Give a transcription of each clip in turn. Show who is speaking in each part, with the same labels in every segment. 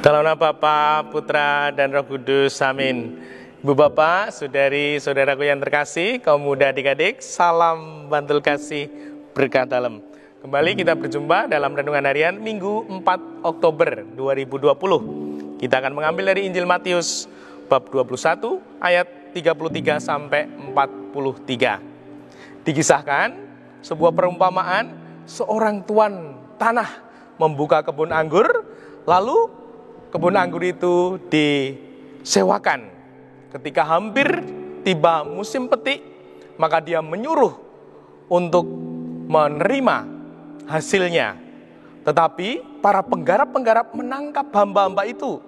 Speaker 1: Dalam nama Bapa, Putra, dan Roh Kudus, amin. Ibu Bapak, saudari, saudaraku yang terkasih, kaum muda adik-adik, salam bantul kasih berkah dalam. Kembali kita berjumpa dalam renungan harian Minggu 4 Oktober 2020. Kita akan mengambil dari Injil Matius bab 21 ayat 33 sampai 43. Dikisahkan sebuah perumpamaan seorang tuan tanah membuka kebun anggur, lalu kebun anggur itu disewakan. Ketika hampir tiba musim petik, maka dia menyuruh untuk menerima hasilnya. Tetapi para penggarap-penggarap menangkap hamba-hamba itu.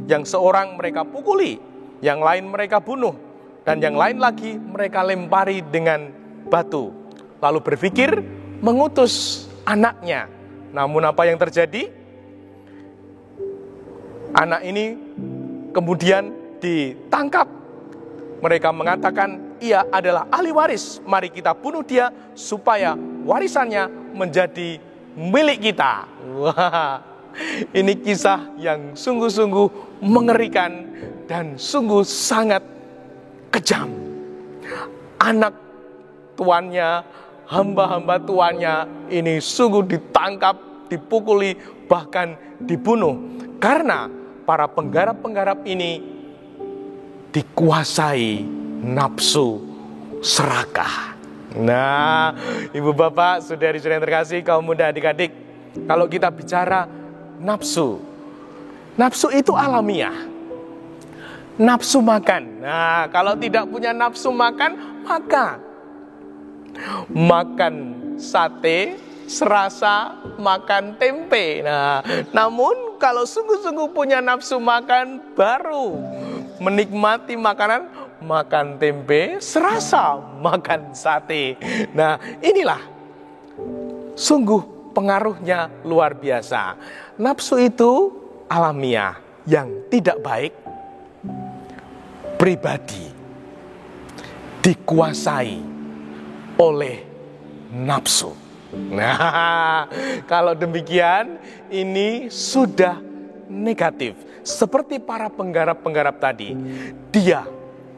Speaker 1: Yang seorang mereka pukuli, yang lain mereka bunuh, dan yang lain lagi mereka lempari dengan batu. Lalu berpikir mengutus anaknya. Namun apa yang terjadi? Anak ini kemudian ditangkap. Mereka mengatakan ia adalah ahli waris. Mari kita bunuh dia supaya warisannya menjadi milik kita. Wah, ini kisah yang sungguh-sungguh mengerikan dan sungguh sangat kejam. Anak tuannya, hamba-hamba tuannya ini sungguh ditangkap, dipukuli, bahkan dibunuh. Karena para penggarap-penggarap ini dikuasai nafsu serakah. Nah, ibu bapak, saudari-saudari yang terkasih, kaum muda adik-adik, kalau kita bicara nafsu itu alamiah. Nafsu makan. Nah, kalau tidak punya nafsu makan, maka makan sate serasa makan tempe. Nah, namun kalau sungguh-sungguh punya nafsu makan, baru menikmati makanan, makan tempe serasa makan sate. Nah, inilah sungguh pengaruhnya luar biasa. Nafsu itu alamiah, yang tidak baik pribadi dikuasai oleh nafsu. Nah, kalau demikian ini sudah negatif. Seperti para penggarap-penggarap tadi,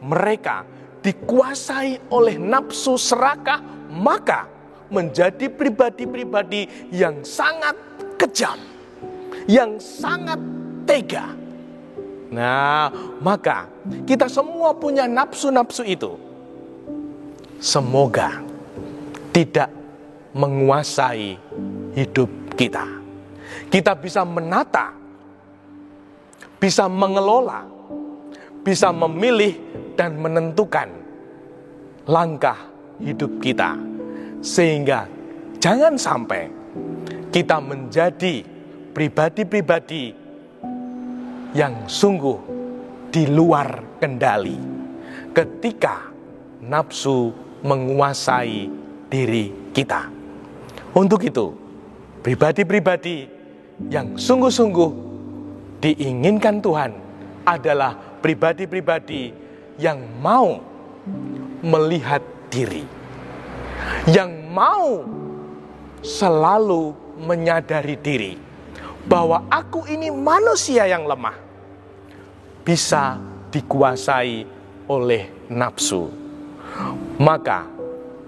Speaker 1: mereka dikuasai oleh nafsu serakah, maka menjadi pribadi-pribadi yang sangat kejam, yang sangat tega. Nah, maka kita semua punya nafsu-nafsu itu. Semoga tidak menguasai hidup kita. Kita bisa menata, bisa mengelola, bisa memilih dan menentukan langkah hidup kita. Sehingga jangan sampai kita menjadi pribadi-pribadi yang sungguh di luar kendali ketika nafsu menguasai diri kita. Untuk itu, pribadi-pribadi yang sungguh-sungguh diinginkan Tuhan adalah pribadi-pribadi yang mau melihat diri, yang mau selalu menyadari diri bahwa aku ini manusia yang lemah, bisa dikuasai oleh nafsu. Maka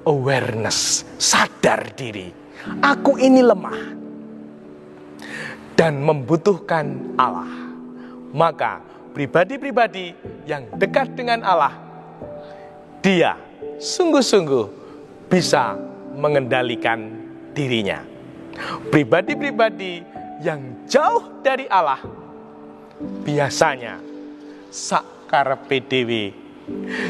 Speaker 1: awareness, sadar diri, aku ini lemah dan membutuhkan Allah. Maka pribadi-pribadi yang dekat dengan Allah, dia sungguh-sungguh bisa mengendalikan dirinya. Pribadi-pribadi yang jauh dari Allah biasanya sak karepe dhewe,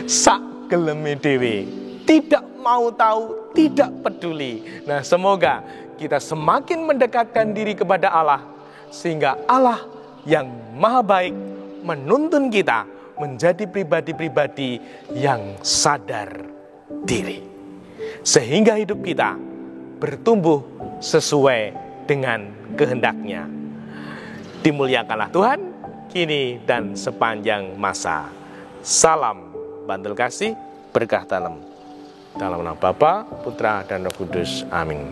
Speaker 1: sak geleme dhewe, tidak mau tahu, tidak peduli. Nah, semoga kita semakin mendekatkan diri kepada Allah, sehingga Allah yang maha baik menuntun kita menjadi pribadi-pribadi yang sadar diri, sehingga hidup kita bertumbuh sesuai dengan kehendaknya. Dimuliakanlah Tuhan kini dan sepanjang masa. Salam bantul kasih berkah dalam. Dalam nama Bapa, Putra, dan Roh Kudus. Amin.